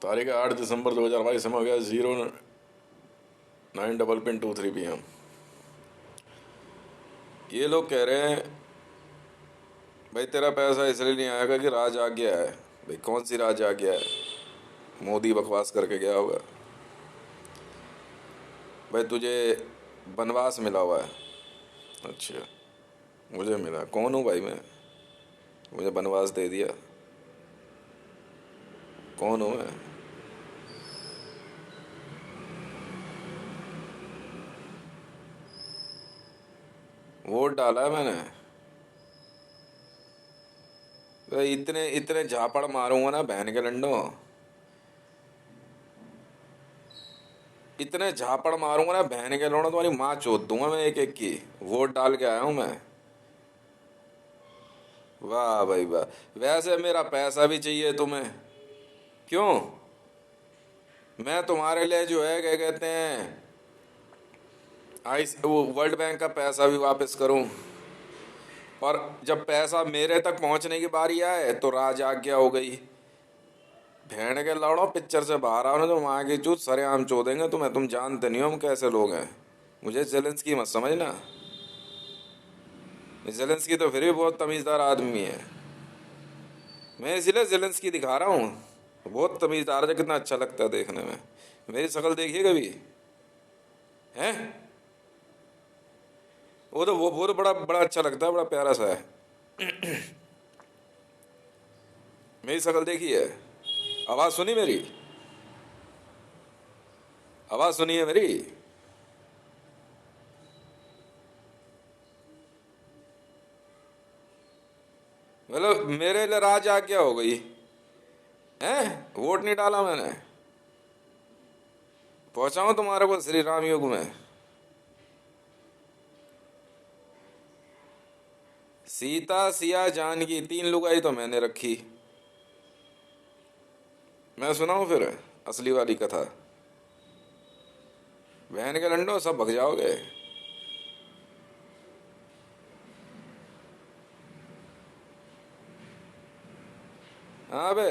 तारीख है 8 दिसंबर 2022, समय हो गया 09:23 PM। ये लोग कह रहे हैं भाई तेरा पैसा इसलिए नहीं आएगा कि राज आ गया है। भाई कौन सी राज आ गया है? मोदी बकवास करके गया होगा। भाई तुझे वनवास मिला हुआ है। अच्छा, मुझे मिला? कौन हूँ भाई मैं? मुझे वनवास दे दिया? कौन हूँ मैं? वोट डाला है मैंने। भाई इतने इतने झापड़ मारूंगा ना बहन के लंडो, इतने झापड़ मारूंगा ना बहन के लौड़ो, तुम्हारी माँ चोद दूंगा मैं एक एक की। वोट डाल के आया हूं मैं। वाह भाई वाह। वैसे मेरा पैसा भी चाहिए तुम्हें। क्यों? मैं तुम्हारे लिए जो है क्या कहते हैं, वो वर्ल्ड बैंक का पैसा भी वापस करूं। और जब पैसा मेरे तक पहुंचने की बारी आए तो राज आज्ञा हो गई। भेड़ के लौड़ो, पिक्चर से बाहर आओ ना तो वहां की चूत सरेआम चोदेंगे तुम्हें। तुम जानते नहीं हो हम कैसे लोग हैं। मुझे जेलेंस्की मत समझना। जेलेंस्की तो फिर भी बहुत तमीज़दार आदमी है। मैं इसीलिए जेलेंस्की दिखा रहा हूँ। बहुत तमीज़दार है, कितना अच्छा लगता है देखने में। मेरी शक्ल देखिए कभी? हैं? वो तो बड़ा बड़ा अच्छा लगता है, बड़ा प्यारा सा है। मेरी शक्ल देखी है? आवाज़ सुनी मेरी? आवाज़ सुनी है मेरी? मतलब मेरे लिए राज आज्ञा हो गई हैं? वोट नहीं डाला मैंने। पहुंचाऊं तुम्हारे को श्री राम युग में? सीता सिया जानकी तीन लुगाई तो मैंने रखी। मैं सुनाऊं फिर असली वाली कथा? बहन के लंडो सब भग जाओगे। हाँ बे।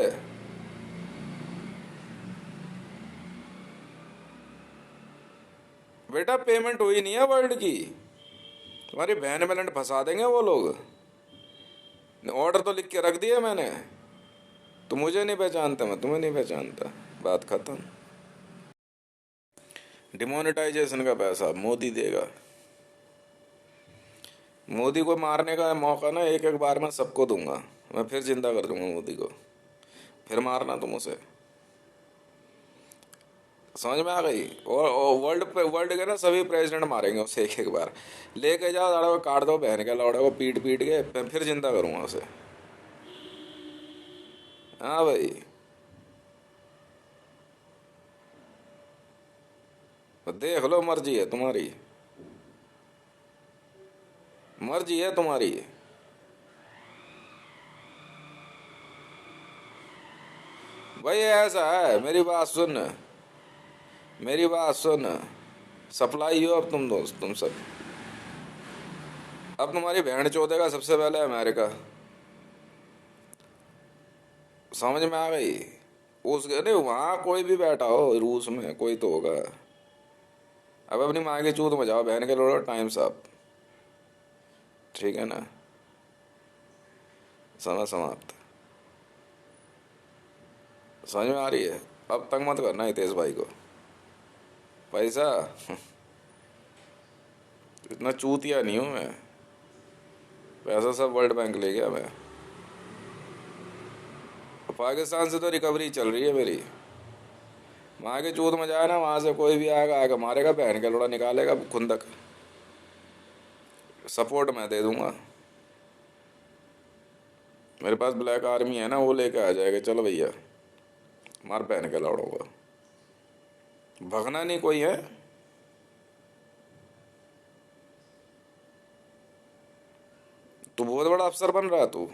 बेटा पेमेंट हुई नहीं है वर्ल्ड की। तुम्हारी बहन में लंड फंसा देंगे वो लोग। ऑर्डर तो लिख के रख दिया मैंने। तुम मुझे नहीं पहचानते, मैं तुम्हें नहीं पहचानता। बात खत्म। डिमोनेटाइजेशन का पैसा मोदी देगा। मोदी को मारने का मौका ना एक एक बार में सबको दूंगा। मैं फिर जिंदा कर दूंगा मोदी को। फिर मारना तुम उसे। समझ में आ गई? और वर्ल्ड के ना सभी प्रेसिडेंट मारेंगे उसे एक एक बार। लेके जाओ दाड़ा को काट दो बहन के लौड़े को, पीट पीट के फिर जिंदा करूंगा उसे। हाँ भाई। तो देख लो, मर्जी है तुम्हारी। मर्जी है तुम्हारी। भाई ऐसा है, मेरी बात सुन। मेरी बात सुन। सप्लाई हो अब तुम दोस्त, तुम सब। अब तुम्हारी बहन चौधेगा सबसे पहले अमेरिका। समझ में आ गई? उस नहीं वहां कोई भी बैठा हो, रूस में कोई तो होगा। अब अपनी माँ की चूत मचाओ बहन के लोड़ो, टाइम साहब। ठीक है ना? समय समाप्त। समझ में आ रही है? अब तंग मत करना हितेश भाई को। पैसा इतना चूतिया नहीं हूं मैं। पैसा सब वर्ल्ड बैंक ले गया मैं। पाकिस्तान से तो रिकवरी चल रही है मेरी। वहाँ के चूत में जाए ना, वहाँ से कोई भी आएगा आएगा मारेगा, बहन का लोड़ा निकालेगा खुंदक। सपोर्ट मैं दे दूंगा। मेरे पास ब्लैक आर्मी है ना, वो लेके आ जाएगा। चलो भैया मार बहन के लौड़ों को। भगना नहीं कोई है। तू बहुत बड़ा अफसर बन रहा। तू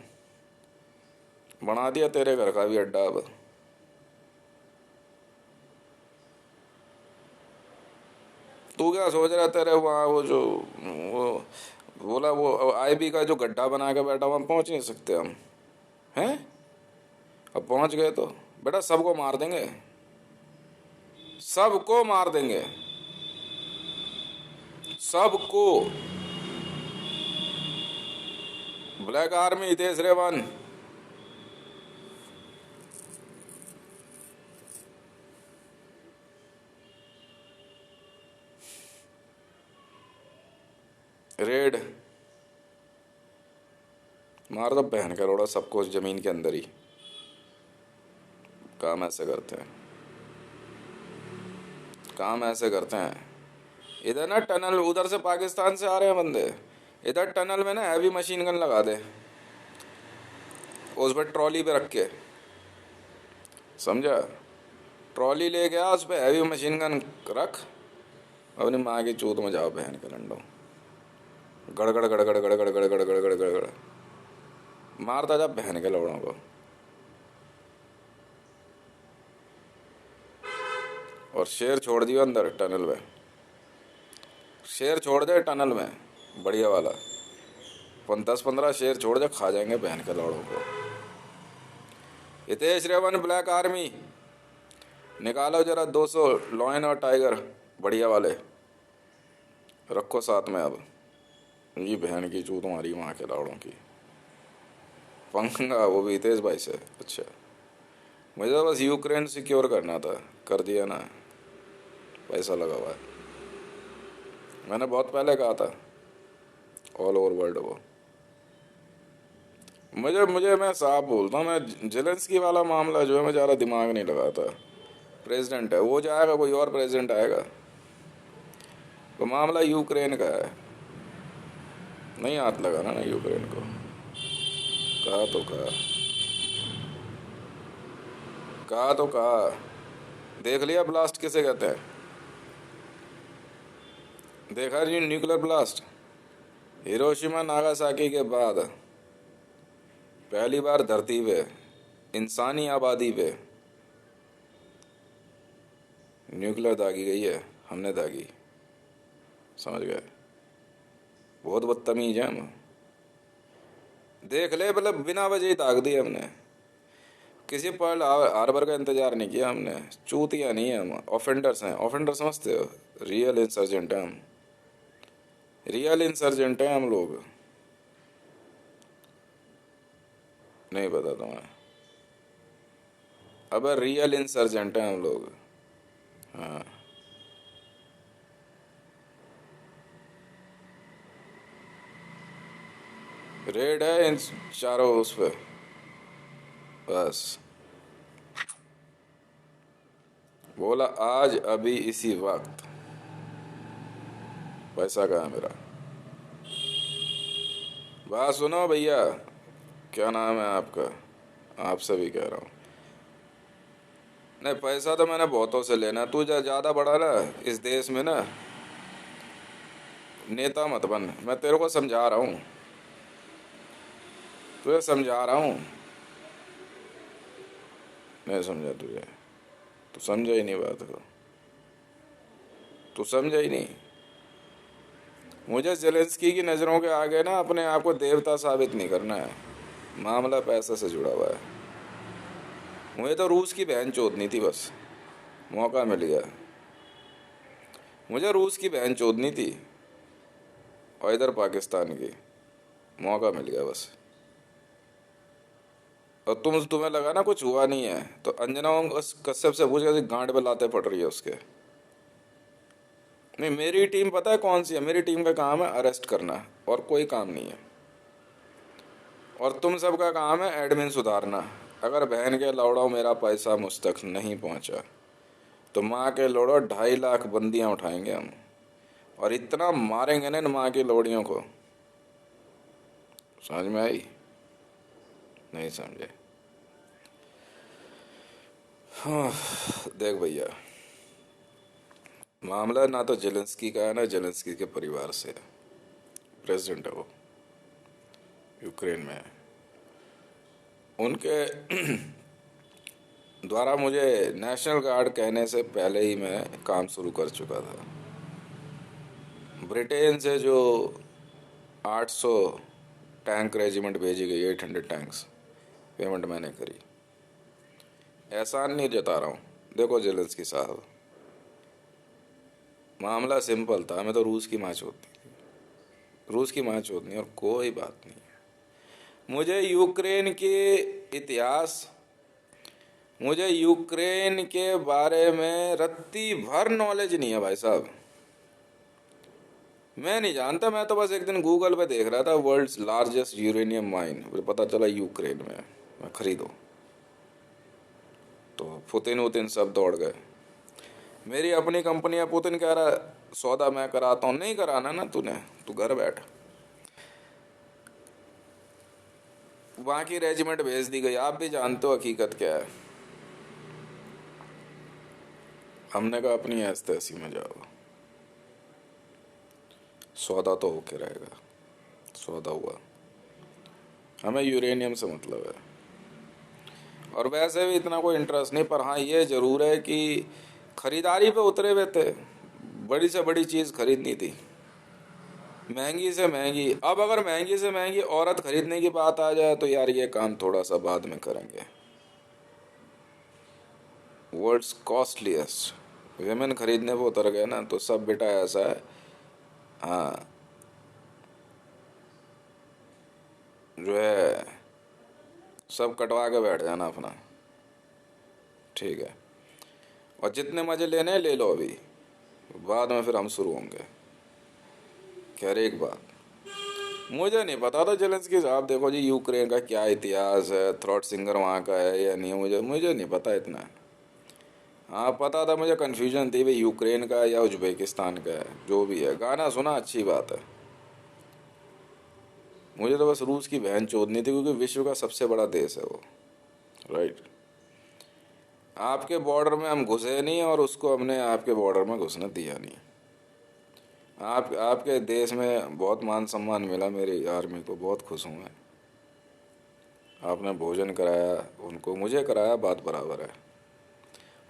बना दिया तेरे घर का भी अड्डा अब। तू क्या सोच रहा? तेरे वहाँ वो जो वो बोला, वो आईबी का जो गड्ढा बना के बैठा, वहाँ पहुँच नहीं सकते हम हैं? अब पहुँच गए तो बेटा सबको मार देंगे। सबको मार देंगे, सबको। ब्लैक आर्मी हितेश रेवन। रेड मार दो बहन का रोड़ा सबको जमीन के अंदर ही। काम ऐसे करते हैं, काम ऐसे करते हैं। इधर ना टनल, उधर से पाकिस्तान से आ रहे हैं बंदे, इधर टनल में ना हैवी मशीन गन लगा दे, उस पर ट्रॉली पे रख के, समझा? ट्रॉली ले गया, उस पर हैवी मशीन गन रख, अपनी माँ की चूत में जाओ बहन के लंडो। गड़गड़ गड़गड़ गड़गड़ गड़गड़ गड़गड़ गड़गड़ मारता जा बहन के लौड़ों को। और शेर छोड़ दियो अंदर टनल में, शेर छोड़ दे टनल में बढ़िया वाला, 10-15 शेर छोड़ दे, खा जाएंगे बहन के लौड़ों को। हितेश रेवन ब्लैक आर्मी, निकालो जरा 200 लॉयन और टाइगर बढ़िया वाले, रखो साथ में। अब ये बहन की चूत तुम्हारी वहाँ के लाड़ों की पंगा, वो भी हितेश भाई से। अच्छा, मुझे तो बस यूक्रेन सिक्योर करना था, कर दिया ना, पैसा लगा हुआ है। मैंने बहुत पहले कहा था ऑल ओवर वर्ल्ड वो। मुझे मैं साफ बोलता हूँ, मैं जेलेंस्की वाला मामला जो है मैं ज़्यादा दिमाग नहीं लगाता। प्रेसिडेंट है वो, जाएगा कोई और प्रेसिडेंट आएगा। तो मामला यूक्रेन का है, नहीं हाथ लगाना ना यूक्रेन को। कहा तो कहा, देख लिया ब्लास्ट किसे कहते हैं? देखा जी न्यूक्लियर ब्लास्ट। हिरोशिमा नागासाकी के बाद पहली बार धरती पे, इंसानी आबादी पे न्यूक्लियर दागी गई है, हमने दागी, समझ गए? बहुत बदतमीज है हम। देख ले, मतलब बिना वजह ही दाग दी हमने, किसी पर्ल हार्बर का इंतजार नहीं किया हमने। चूतिया नहीं है हम, ऑफेंडर्स हैं। ऑफेंडर समझते हो? रियल इंसर्जेंट है हम, रियल इंसर्जेंट है हम लोग। नहीं पता तुम्हें? अब रियल इंसर्जेंट है हम लोग। हाँ, रेड है इन चारों उस पे, बस बोला आज अभी इसी वक्त। पैसा कहाँ है मेरा? बात सुनो भैया, क्या नाम है आपका? आपसे भी कह रहा हूँ। नहीं, पैसा तो मैंने बहुतों से लेना, तू ज़्यादा बड़ा ना इस देश में ना, नेता मत बन। मैं तेरे को समझा रहा हूँ, तुझे समझा रहा हूँ। नहीं समझा तुझे, तू समझा ही नहीं बात को, तू समझा ही नहीं। मुझे जेलेंस्की की नज़रों के आगे ना अपने आप को देवता साबित नहीं करना है, मामला पैसे से जुड़ा हुआ है। मुझे तो रूस की बहन चोदनी थी, बस मौका मिल गया। मुझे रूस की बहन चोदनी थी और इधर पाकिस्तान की, मौका मिल गया बस। और तुम्हें लगा ना कुछ हुआ नहीं है, तो अंजना कश्यप से पूछ के गांड पे लाते पड़ रही है उसके। नहीं, मेरी टीम पता है कौन सी है? मेरी टीम का काम है अरेस्ट करना, और कोई काम नहीं है। और तुम सबका काम है एडमिन सुधारना। अगर बहन के लौड़ो मेरा पैसा मुझ तक नहीं पहुंचा तो माँ के लोड़ो 2.5 लाख बंदियां उठाएंगे हम, और इतना मारेंगे ना इन माँ की लोड़ियों को। समझ में आई? नहीं समझे? हाँ, देख भैया, मामला ना तो जेलेंस्की का है ना जेलेंस्की के परिवार से है। प्रेसिडेंट है वो, यूक्रेन में है। उनके द्वारा मुझे नेशनल गार्ड कहने से पहले ही मैं काम शुरू कर चुका था। ब्रिटेन से जो 800 टैंक रेजिमेंट भेजी गई, 800 टैंक्स, पेमेंट मैंने करी। एहसान नहीं जता रहा हूँ, देखो जेलेंस्की साहब, मामला सिंपल था, हमें तो रूस की मैच होती, रूस की मैच होती और कोई बात नहीं है। मुझे यूक्रेन के बारे में रत्ती भर नॉलेज नहीं है भाई साहब। मैं नहीं जानता, मैं तो बस एक दिन गूगल पे देख रहा था वर्ल्ड्स लार्जेस्ट यूरेनियम माइन, मुझे पता चला यूक्रेन में, मैं खरीदो तो पुतिन उतिन सब दौड़ गए। मेरी अपनी कंपनी है, पुतिन कह रहा सौदा मैं कराता हूँ, नहीं कराना ना तूने, तू घर बैठ। वहाँ की रेजिमेंट भेज दी गई, आप भी जानते हो हकीकत क्या है। हमने कहा अपनी ऐस तैसी में जाओ, सौदा तो होके रहेगा। सौदा हुआ, हमें यूरेनियम से मतलब है, और वैसे भी इतना कोई इंटरेस्ट नहीं, पर हाँ ये ज़रूर है कि खरीदारी पे उतरे हुए थे, बड़ी से बड़ी चीज़ खरीदनी थी, महंगी से महंगी। अब अगर महंगी से महंगी औरत खरीदने की बात आ जाए तो यार ये काम थोड़ा सा बाद में करेंगे। वर्ल्ड्स कॉस्टलीस्ट वेमेन खरीदने पे उतर गए ना तो सब बेटा ऐसा है। हाँ, जो है सब कटवा के बैठ जाना अपना, ठीक है, और जितने मजे लेने हैं ले लो अभी, बाद में फिर हम शुरू होंगे। खैर एक बात, मुझे नहीं पता था जेलेंस्की साहब, देखो जी यूक्रेन का क्या इतिहास है, थ्रॉट सिंगर वहाँ का है या नहीं, मुझे नहीं पता इतना। हाँ पता था, मुझे कन्फ्यूजन थी भाई यूक्रेन का है या उज्बेकिस्तान का है, जो भी है गाना सुना अच्छी बात है। मुझे तो बस रूस की बहन चोदनी थी, क्योंकि विश्व का सबसे बड़ा देश है वो, राइट। आपके बॉर्डर में हम घुसे नहीं और उसको हमने आपके बॉर्डर में घुसने दिया नहीं। आपके देश में बहुत मान सम्मान मिला, मेरी आर्मी को बहुत खुश हूँ मैं। आपने भोजन कराया उनको, मुझे कराया, बात बराबर है।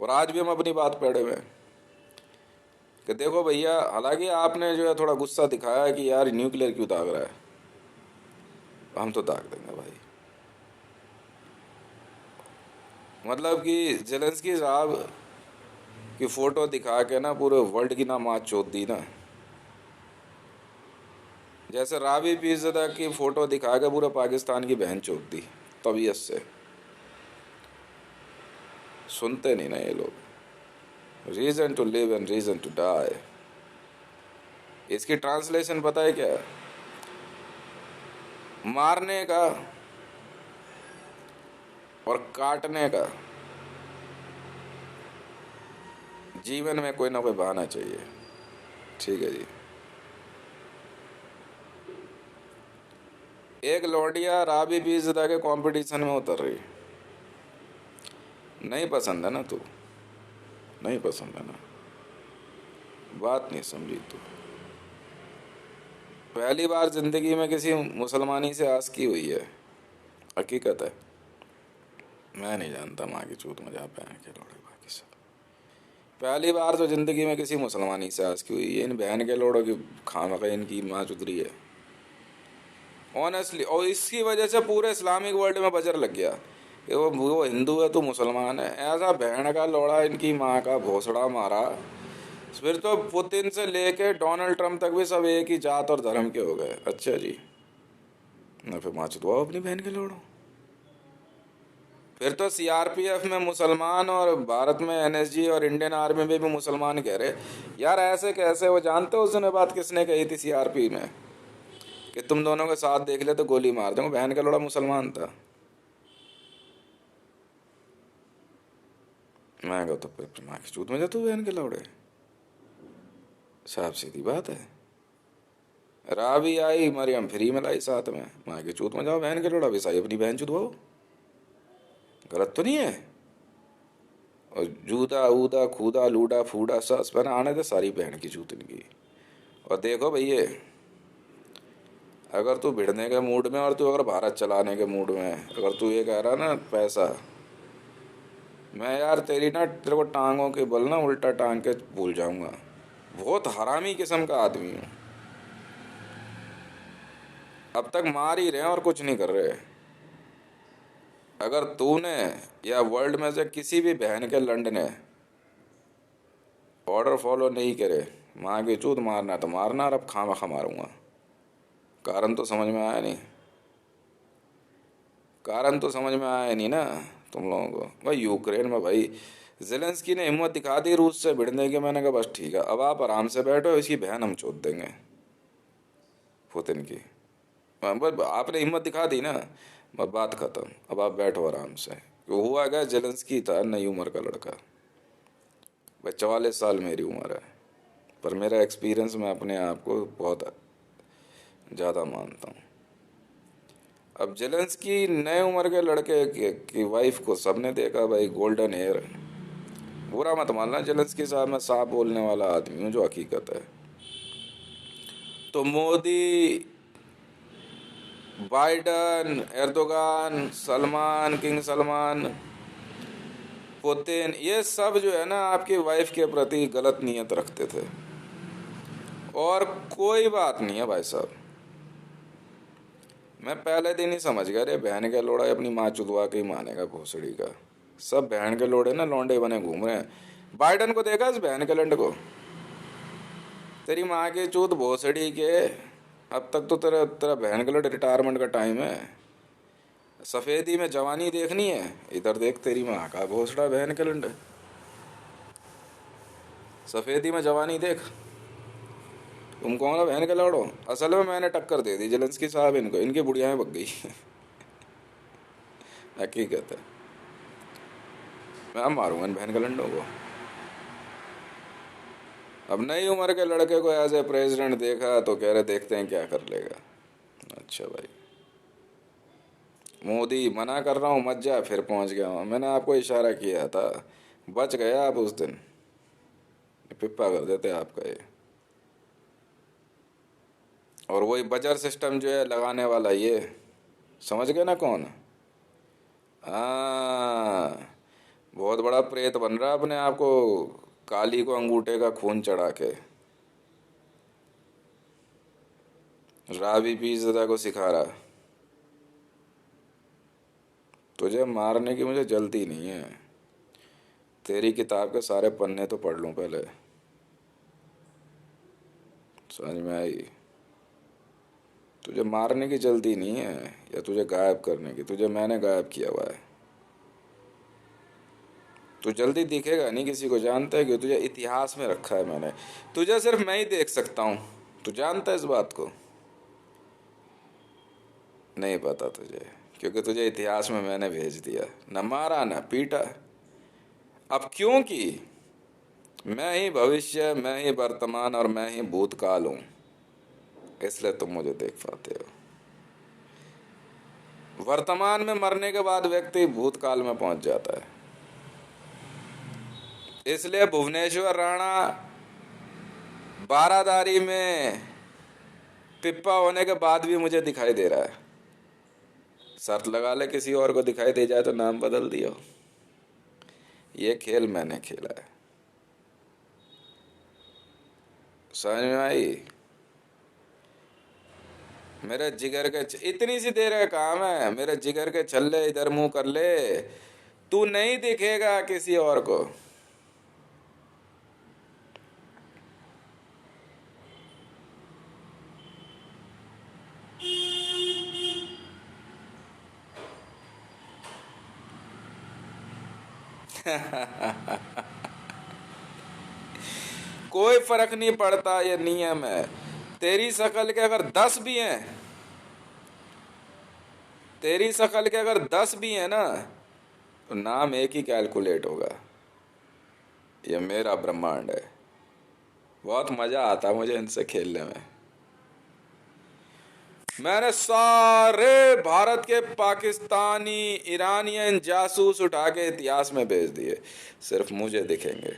और आज भी हम अपनी बात पे अड़े हुए हैं कि देखो भैया, हालांकि आपने जो है थोड़ा गुस्सा दिखाया है कि यार न्यूक्लियर क्यों दाग रहा है, हम तो दाग देंगे भाई। मतलब कि जेलेंस्की साहब की फोटो दिखा के ना पूरे वर्ल्ड की ना मात चोद दी ना, जैसे रावी पीरज़ादा की फोटो दिखा के पूरे पाकिस्तान की बहन चोद दी तबीयत से। सुनते नहीं ना ये लोग। Reason to live and reason to die, इसकी ट्रांसलेशन पता है क्या है? मारने का और काटने का, जीवन में कोई ना कोई बहाना चाहिए, ठीक है जी। एक लौंडिया राबी पीरज़ादा के कंपटीशन में उतर रही, नहीं पसंद है ना तू, नहीं पसंद है ना, बात नहीं समझी तू। पहली बार जिंदगी में किसी मुसलमानी से आस की हुई है, हकीकत है। मैं नहीं जानता माँ की चूत में जा पाए के लोड़े, बाकी सब पहली बार तो जिंदगी में किसी मुसलमानी से आस की हुई है। इन बहन के लोड़ों की खामखा इनकी माँ चुदरी है ऑनेस्टली, और इसकी वजह से पूरे इस्लामिक वर्ल्ड में बजर लग गया कि वो हिंदू है तो मुसलमान है। ऐसा बहन का लोड़ा इनकी माँ का भोसड़ा मारा, फिर तो पुतिन से लेके डोनाल्ड ट्रम्प तक भी सब एक ही जात और धर्म के हो गए। अच्छा जी, ना फिर माँ चुदवाओ अपनी बहन के लोड़ो। फिर तो सीआरपीएफ में मुसलमान और भारत में एनएसजी और इंडियन आर्मी में भी मुसलमान कह रहे। यार ऐसे कैसे? वो जानते हो उस दिन बात किसने कही थी सीआरपी में कि तुम दोनों के साथ देख ले तो गोली मार दूंगा? बहन का लोड़ा मुसलमान था। मैं कहता तो फिर माँ की चूत में जा तू बहन के लौड़े, साफ सीधी बात है। राबी आई, मरियम फ्री में लाई साथ में, माँ की चूत में जाओ बहन के लोड़ा, भी अपनी बहन चुदवाओ, गलत तो नहीं है। और जूदा ऊदा खूदा लूडा फूडा सस बना आने दे सारी बहन की चूत इनकी। और देखो भैया, अगर तू भिड़ने के मूड में और तू अगर भारत चलाने के मूड में, अगर तू ये कह रहा ना पैसा, मैं यार तेरे को टांगों के बल ना उल्टा टांग के भूल जाऊंगा। बहुत हरामी किस्म का आदमी हूँ। अब तक मार ही रहे हैं और कुछ नहीं कर रहे। अगर तूने या वर्ल्ड में से किसी भी बहन के लंड ने ऑर्डर फॉलो नहीं करे, माँ की चूत, मारना तो मारना, और अब खामा खा मारूंगा। कारण तो समझ में आया नहीं, कारण तो समझ में आया नहीं ना तुम लोगों को। भाई यूक्रेन में भाई जेलेंस्की ने हिम्मत दिखा दी रूस से भिड़ने की। मैंने कहा बस ठीक है, अब आप आराम से बैठो, इसकी बहन हम चोद देंगे पुतिन की। बस आपने हिम्मत दिखा दी ना, बस बात खत्म, अब आप बैठो आराम से। वो हुआ क्या, जेलेंस्की था नई उम्र का लड़का, भाई 44 साल मेरी उम्र है, पर मेरा एक्सपीरियंस मैं अपने आप को बहुत ज़्यादा मानता हूँ। अब जेलेंस्की नए उम्र के लड़के की वाइफ को सबने देखा भाई, गोल्डन हेयर। बुरा मत मानना जेलेंस्की साहब, मैं साफ बोलने वाला आदमी हूँ, जो हकीकत है। तो Modi, Biden, Erdogan, Salman, king Salman, Putin, ये सब जो है ना आपकी वाइफ के प्रति गलत नीयत रखते थे। और कोई बात नहीं है भाई साहब, मैं पहले दिन ही समझ गया, अरे बहन के लोड़ा अपनी माँ चुदवा के ही मानेगा भोसड़ी का। सब बहन के लोड़े ना लौंडे बने घूम रहे हैं। बाइडन को देखा इस बहन के लंड को, तेरी माँ की चूत भोसड़ी के। अब तक तो तेरा तेरा बहन के लंड रिटायरमेंट का टाइम है, सफेदी में जवानी देखनी है, इधर देख तेरी माँ का भोसड़ा बहन के लंड, सफेदी में जवानी देख। तुम कौन हो बहन के लड़ो? असल में मैंने टक्कर दे दी जेलेंस्की साहब इनको, इनकी बुढ़ियाएं बग गई हकीकत है, मैं मारूंगा इन बहन के लंडों को। अब नई उम्र के लड़के को एज ए प्रेसिडेंट देखा तो कह रहे देखते हैं क्या कर लेगा। अच्छा भाई, मोदी मना कर रहा हूँ मत जा, फिर पहुंच गया हूँ। मैंने आपको इशारा किया था, बच गया आप उस दिन, पिप्पा कर देते आपका ये। और वही बजर सिस्टम जो है लगाने वाला, ये समझ गए ना कौन? हाँ, बहुत बड़ा प्रेत बन रहा अपने आप को, काली को अंगूठे का खून चढ़ा के रावी पीज़दा को सिखा रहा। तुझे मारने की मुझे जल्दी नहीं है, तेरी किताब के सारे पन्ने तो पढ़ लूं पहले, समझ में आई? तुझे मारने की जल्दी नहीं है, या तुझे गायब करने की, तुझे मैंने गायब किया हुआ है। तू जल्दी दिखेगा नहीं किसी को, जानता है कि तुझे इतिहास में रखा है मैंने, तुझे सिर्फ मैं ही देख सकता हूँ। तू जानता है इस बात को? नहीं पता तुझे, क्योंकि तुझे इतिहास में मैंने भेज दिया, न मारा न पीटा। अब क्योंकि मैं ही भविष्य, मैं ही वर्तमान और मैं ही भूतकाल हूँ, इसलिए तुम मुझे देख पाते हो। वर्तमान में मरने के बाद व्यक्ति भूतकाल में पहुंच जाता है, इसलिए भुवनेश्वर राणा बारादारी में पिप्पा होने के बाद भी मुझे दिखाई दे रहा है। शर्त लगा ले किसी और को दिखाई दे जाए तो नाम बदल दियो। ये खेल मैंने खेला है, समझ में आई? मेरे जिगर के इतनी सी देर का काम है, मेरे जिगर के छल्ले इधर मुंह कर ले, तू नहीं दिखेगा किसी और को। कोई फर्क नहीं पड़ता, ये नियम है। तेरी शकल के अगर 10 भी हैं, तेरी शकल के अगर 10 भी हैं ना, तो नाम एक ही कैलकुलेट होगा। ये मेरा ब्रह्मांड है, बहुत मजा आता मुझे इनसे खेलने में। मैंने सारे भारत के पाकिस्तानी ईरानियन जासूस उठा के इतिहास में भेज दिए, सिर्फ मुझे दिखेंगे,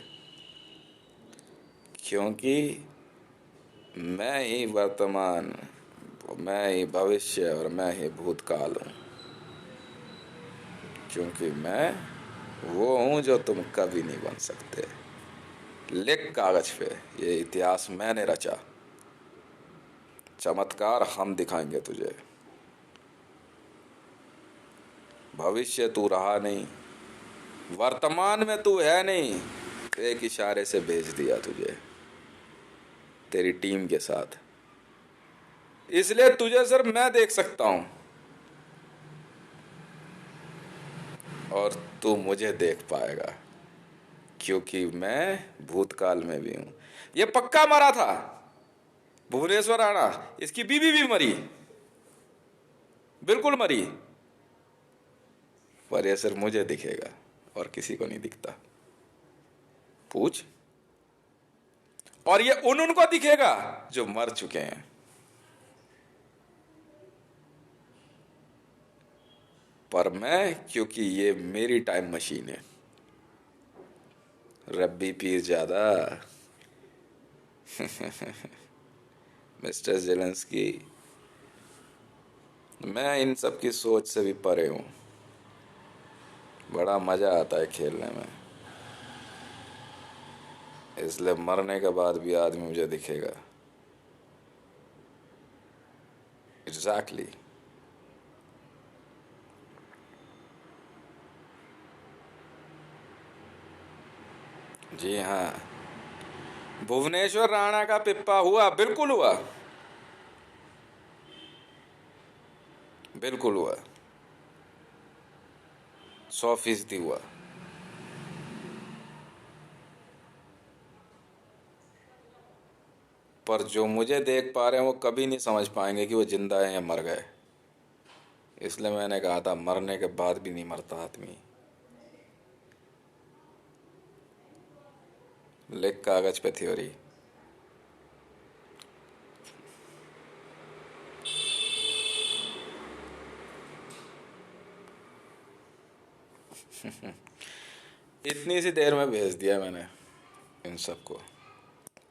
क्योंकि मैं ही वर्तमान, मैं ही भविष्य और मैं ही भूतकाल हूँ। क्योंकि मैं वो हूँ जो तुम कभी नहीं बन सकते। लिख कागज पे, ये इतिहास मैंने रचा, चमत्कार हम दिखाएंगे तुझे। भविष्य तू रहा नहीं, वर्तमान में तू है नहीं, एक इशारे से भेज दिया तुझे। तेरी टीम के साथ। इसलिए तुझे सिर्फ मैं देख सकता हूं और तू मुझे देख पाएगा, क्योंकि मैं भूतकाल में भी हूं। ये पक्का मरा था भुवनेश्वर राणा, इसकी बीवी भी मरी, बिल्कुल मरी, पर यह सिर्फ मुझे दिखेगा और किसी को नहीं दिखता। पूछ। और ये उनको दिखेगा जो मर चुके हैं। पर मैं, क्योंकि ये मेरी टाइम मशीन है। रब्बी पीर ज्यादा। मिस्टर जेलेंस्की, मैं इन सब की सोच से भी परे हूं। बड़ा मजा आता है खेलने में, इसलिए मरने के बाद भी आदमी मुझे दिखेगा। एग्जैक्टली। जी हाँ, भुवनेश्वर राणा का पिप्पा हुआ, बिल्कुल हुआ, बिल्कुल हुआ, 100% हुआ। पर जो मुझे देख पा रहे हैं वो कभी नहीं समझ पाएंगे कि वो जिंदा है या मर गए। इसलिए मैंने कहा था मरने के बाद भी नहीं मरता आदमी। लिख कागज पे थ्योरी। इतनी सी देर में भेज दिया मैंने इन सबको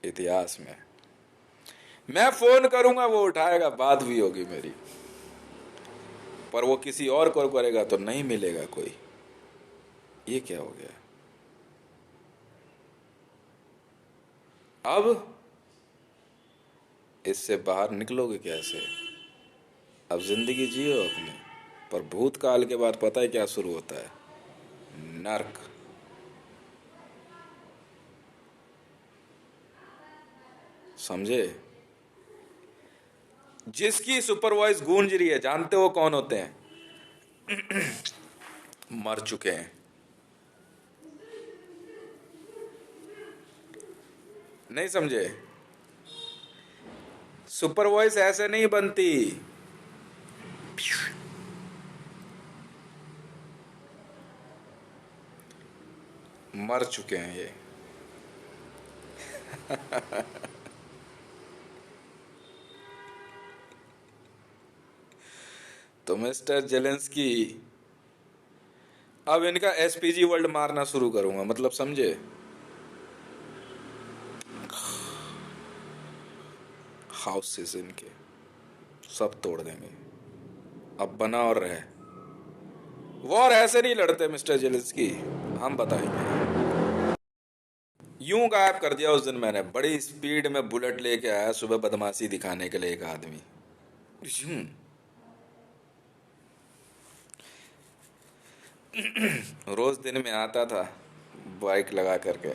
इतिहास में। मैं फोन करूंगा वो उठाएगा, बात भी होगी मेरी, पर वो किसी और को करेगा तो नहीं मिलेगा कोई। ये क्या हो गया अब? इससे बाहर निकलोगे कैसे? अब जिंदगी जियो अपनी, पर भूतकाल के बाद पता है क्या शुरू होता है? नर्क। समझे? जिसकी सुपर वॉइस गूंज रही है, जानते हो कौन होते हैं? मर चुके हैं। नहीं समझे? सुपर वॉइस ऐसे नहीं बनती। मर चुके हैं ये। तो मिस्टर जेलेंस्की, अब इनका एसपीजी वर्ल्ड मारना शुरू करूंगा, मतलब समझे? हाउसेस इनके सब तोड़ देंगे। अब बना और रहे। वॉर ऐसे नहीं लड़ते मिस्टर जेलेंस्की, हम बताएंगे। यूं गायब कर दिया उस दिन मैंने, बड़ी स्पीड में बुलेट लेके आया सुबह बदमाशी दिखाने के लिए एक आदमी। यूं। रोज दिन में आता था बाइक लगा करके,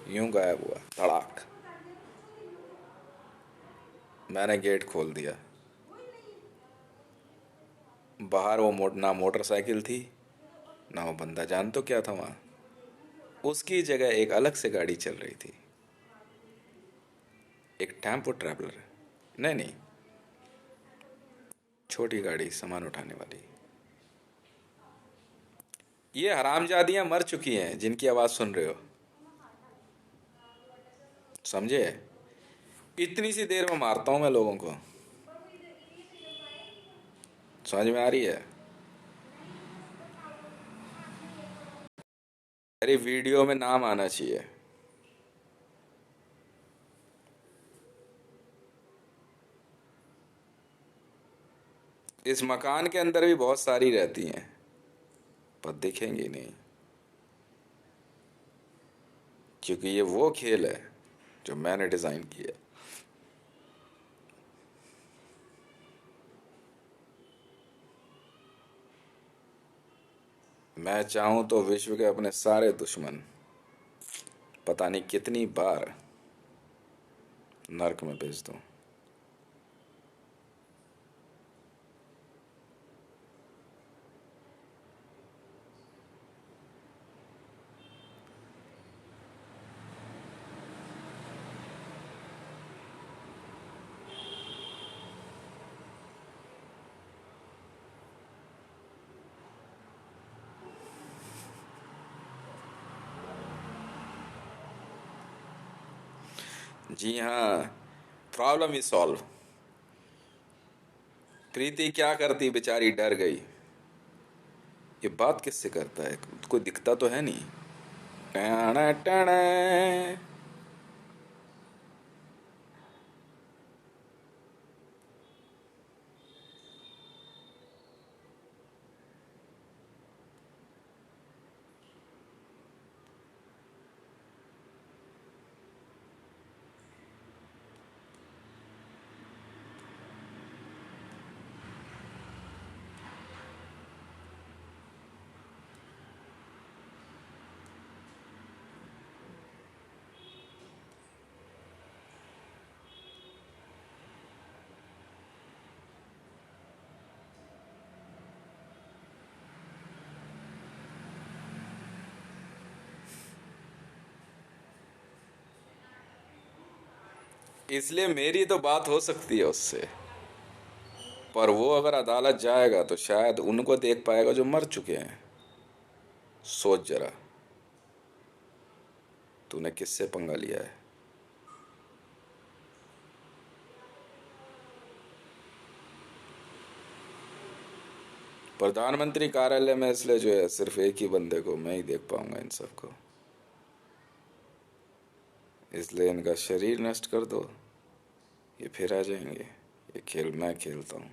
यूं गायब हुआ धड़ाक। मैंने गेट खोल दिया। बाहर वो ना मोटरसाइकिल थी, ना वो बंदा। जान तो क्या था वहां? उसकी जगह एक अलग से गाड़ी चल रही थी, एक टेम्पो ट्रैवलर। नहीं नहीं, छोटी गाड़ी, सामान उठाने वाली। ये हरामजादियां मर चुकी हैं जिनकी आवाज सुन रहे हो, समझे? इतनी सी देर में मारता हूं मैं लोगों को, समझ में आ रही है? मेरी वीडियो में नाम आना चाहिए। इस मकान के अंदर भी बहुत सारी रहती हैं, पर दिखेंगी नहीं, क्योंकि ये वो खेल है जो मैंने डिजाइन किया। मैं चाहूं तो विश्व के अपने सारे दुश्मन पता नहीं कितनी बार नर्क में भेज दूं। जी हाँ, प्रॉब्लम ही सॉल्व। प्रीति क्या करती बेचारी, डर गई। ये बात किससे करता है, कोई दिखता तो है नहीं। टाणा टाणा। इसलिए मेरी तो बात हो सकती है उससे, पर वो अगर अदालत जाएगा तो शायद उनको देख पाएगा जो मर चुके हैं। सोच जरा, तूने किससे पंगा लिया है। प्रधानमंत्री कार्यालय में इसलिए जो है सिर्फ एक ही बंदे को मैं ही देख पाऊंगा इन सबको, इसलिए इनका शरीर नष्ट कर दो, ये फिर आ जाएंगे। ये खेल मैं खेलता हूँ।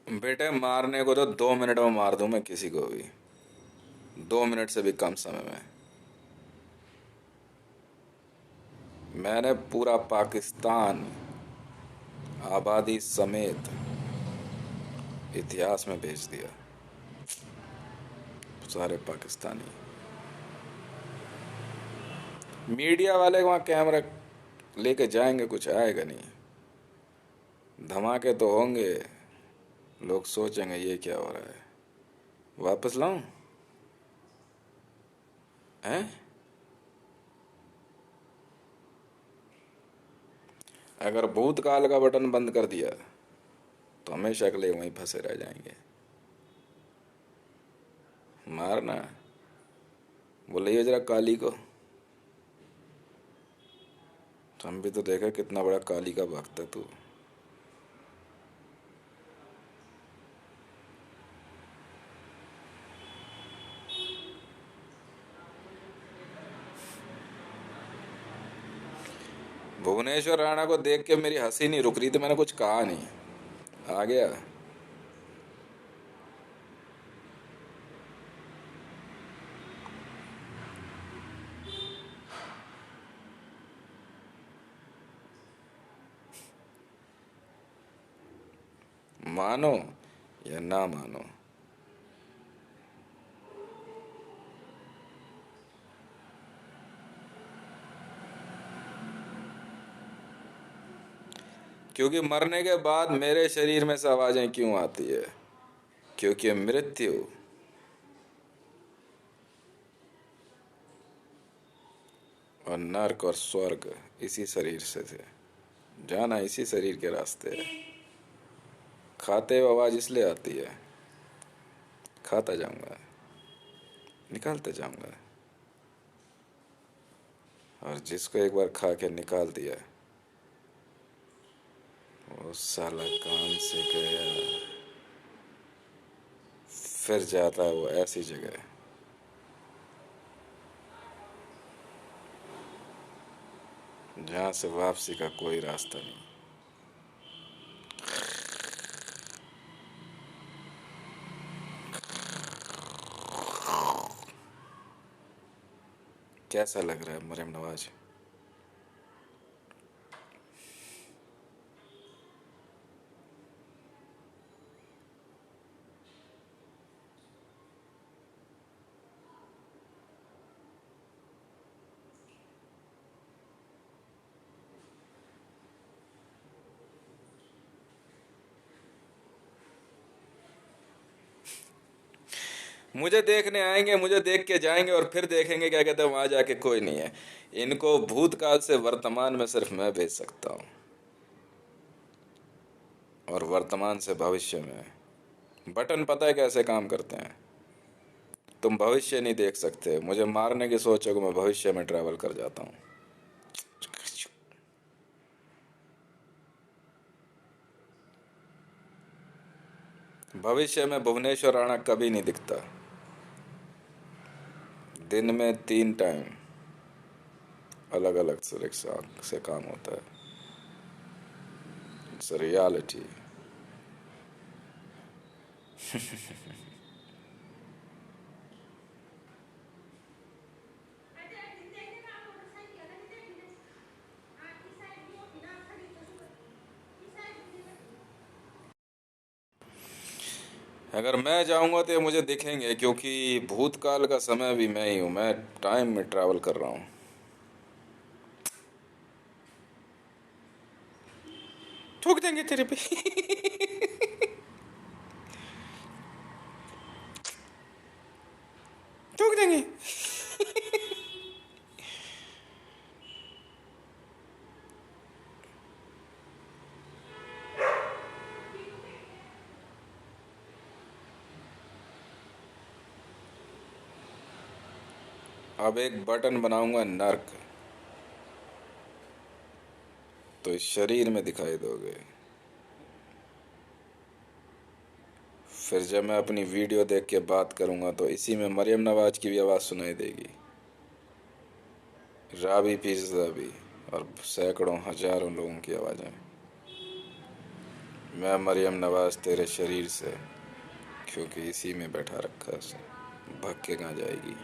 बेटे मारने को तो 2 मिनट में मार दूं मैं किसी को भी, 2 मिनट से भी कम समय में। मैंने पूरा पाकिस्तान आबादी समेत इतिहास में भेज दिया, सारे पाकिस्तानी। मीडिया वाले वहाँ कैमरा लेके जाएंगे, कुछ आएगा नहीं। धमाके तो होंगे, लोग सोचेंगे ये क्या हो रहा है। वापस लाऊं हैं? अगर भूतकाल का बटन बंद कर दिया तो हमेशा के लिए वहीं फंसे रह जाएंगे। मारना, बोलिए जरा काली को। हम भी तो देखा कितना बड़ा काली का भक्त है तू। भुवनेश्वर राणा को देख के मेरी हंसी नहीं रुक रही थी, मैंने कुछ कहा नहीं। आ गया। मानो या ना मानो, क्योंकि मरने के बाद मेरे शरीर में से आवाजें क्यों आती है? क्योंकि मृत्यु और नर्क और स्वर्ग इसी शरीर से थे, जाना इसी शरीर के रास्ते है। खाते हुए आवाज इसलिए आती है, खाता जाऊंगा। निकालते जाऊंगा। और जिसको एक बार खा के निकाल दिया वो साला काम से गया, फिर जाता है वो ऐसी जगह जहाँ से वापसी का कोई रास्ता नहीं। कैसा लग रहा है मरियम नवाज? मुझे देखने आएंगे, मुझे देख के जाएंगे और फिर देखेंगे क्या कहते हैं वहां जाके कोई नहीं है। इनको भूतकाल से वर्तमान में सिर्फ मैं भेज सकता हूँ, और वर्तमान से भविष्य में। बटन पता है कैसे काम करते हैं? तुम भविष्य नहीं देख सकते, मुझे मारने की सोचोगे मैं भविष्य में ट्रैवल कर जाता हूँ। भविष्य में भुवनेश्वर राणा कभी नहीं दिखता। दिन में 3 टाइम अलग अलग से काम होता है। It's reality. अगर मैं जाऊंगा तो ये मुझे दिखेंगे, क्योंकि भूतकाल का समय भी मैं ही हूँ। मैं टाइम में ट्रैवल कर रहा हूँ। ठोक देंगे तेरे पे। ठोक देंगे। अब एक बटन बनाऊंगा नर्क, तो इस शरीर में दिखाई दोगे। फिर जब मैं अपनी वीडियो देख के बात करूंगा तो इसी में मरियम नवाज की भी आवाज़ सुनाई देगी, राबी पिज़्ज़ा भी, और सैकड़ों हजारों लोगों की आवाज़ें। मैं मरियम नवाज तेरे शरीर से, क्योंकि इसी में बैठा रखा है उसे, भाग के कहाँ जाएगी।